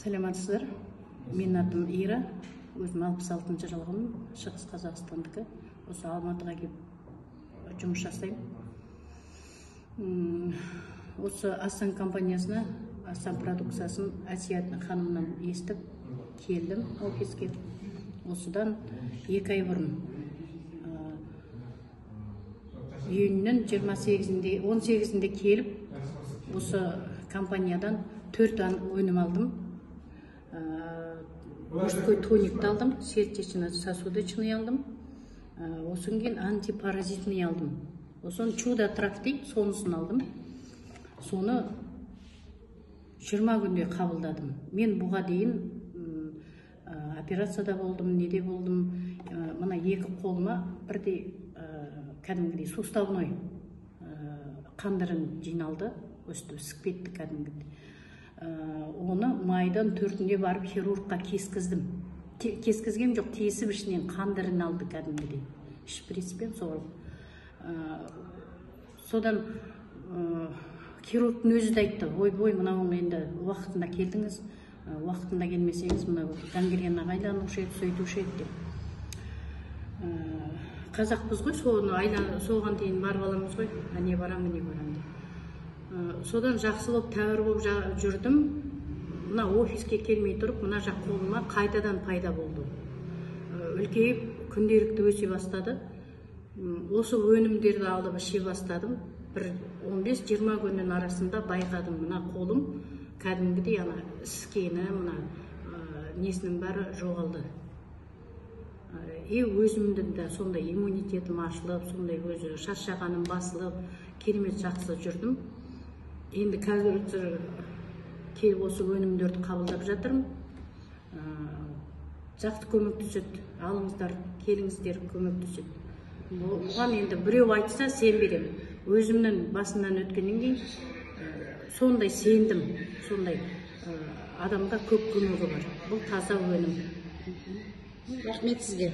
Саламатсыздар. Менің атым Ира. Өзім 66 жылғымын. Шығыс Қазақстандікі. Осы Алматыға келіп жұмыс жасаймын. Осы Асан компаниясына, Асан продукциясын Әсия ханымнан естіп келдім офиске. Осыдан 2 ай бұрын июньнің 18-інде келіп, осы компаниядан 4 өнім алдым. Мужской тоникті алдым, сердечно-сосудочный алдым. Осын кейін антипаразитный алдым. Осын чудо трак дейді, сонысын алдым. Соны 20 күнде қабылдадым. Мен бұға дейін операцияда болдым, неде болдым. Мына 2 қолыма бірдей кәдімгідей суставной қандырын жиналды, өсті сікпетті кәдімгідей. Оны майдан 4-інде барып хирургқа кескіздім. Кескізгем жоқ, тесіп ішінен қандырын алды кәдімгідей. Шприцпен соғылып. Содан хирургтың өзі де айтты, ой-бой, мынауың енді уақытында келдіңіз, уақытында келмесеңіз, мынау гангренаға айланушы еді, сөйтуші еді деп. Қазақпыз ғой, соған дейін барып аламыз ғой, не барам деп. Содан жақсы болып, тәуір болып жүрдім. Мына офиске келмей тұрып, мына жақ қолыма қайтадан пайда болды. Үлкейіп, күнделікті өсе бастады. Осы өнімдерді алып іше бастадым. Бір 15-20 күннің арасында байқадым, мына қолым кәдімгідей іскені, мына несінің бәрі жоғалды. Өзімдің де сондай иммунитетім ашылып, сондай өзі шаршағаным басылып, керемет жақсы жүрдім. Енді қазір келіп осы өнімдерді қабылдап жатырмын. Жақсы көмектеседі. Алыңыздар, келіңіздер, көмектеседі. Бұған енді біреу айтса сен берем. Өзімнің басынан өткеннен кейін сондай сендім. Сондай адамда көп көмегі бар. Бұл таза өнім. Рахмет сізге.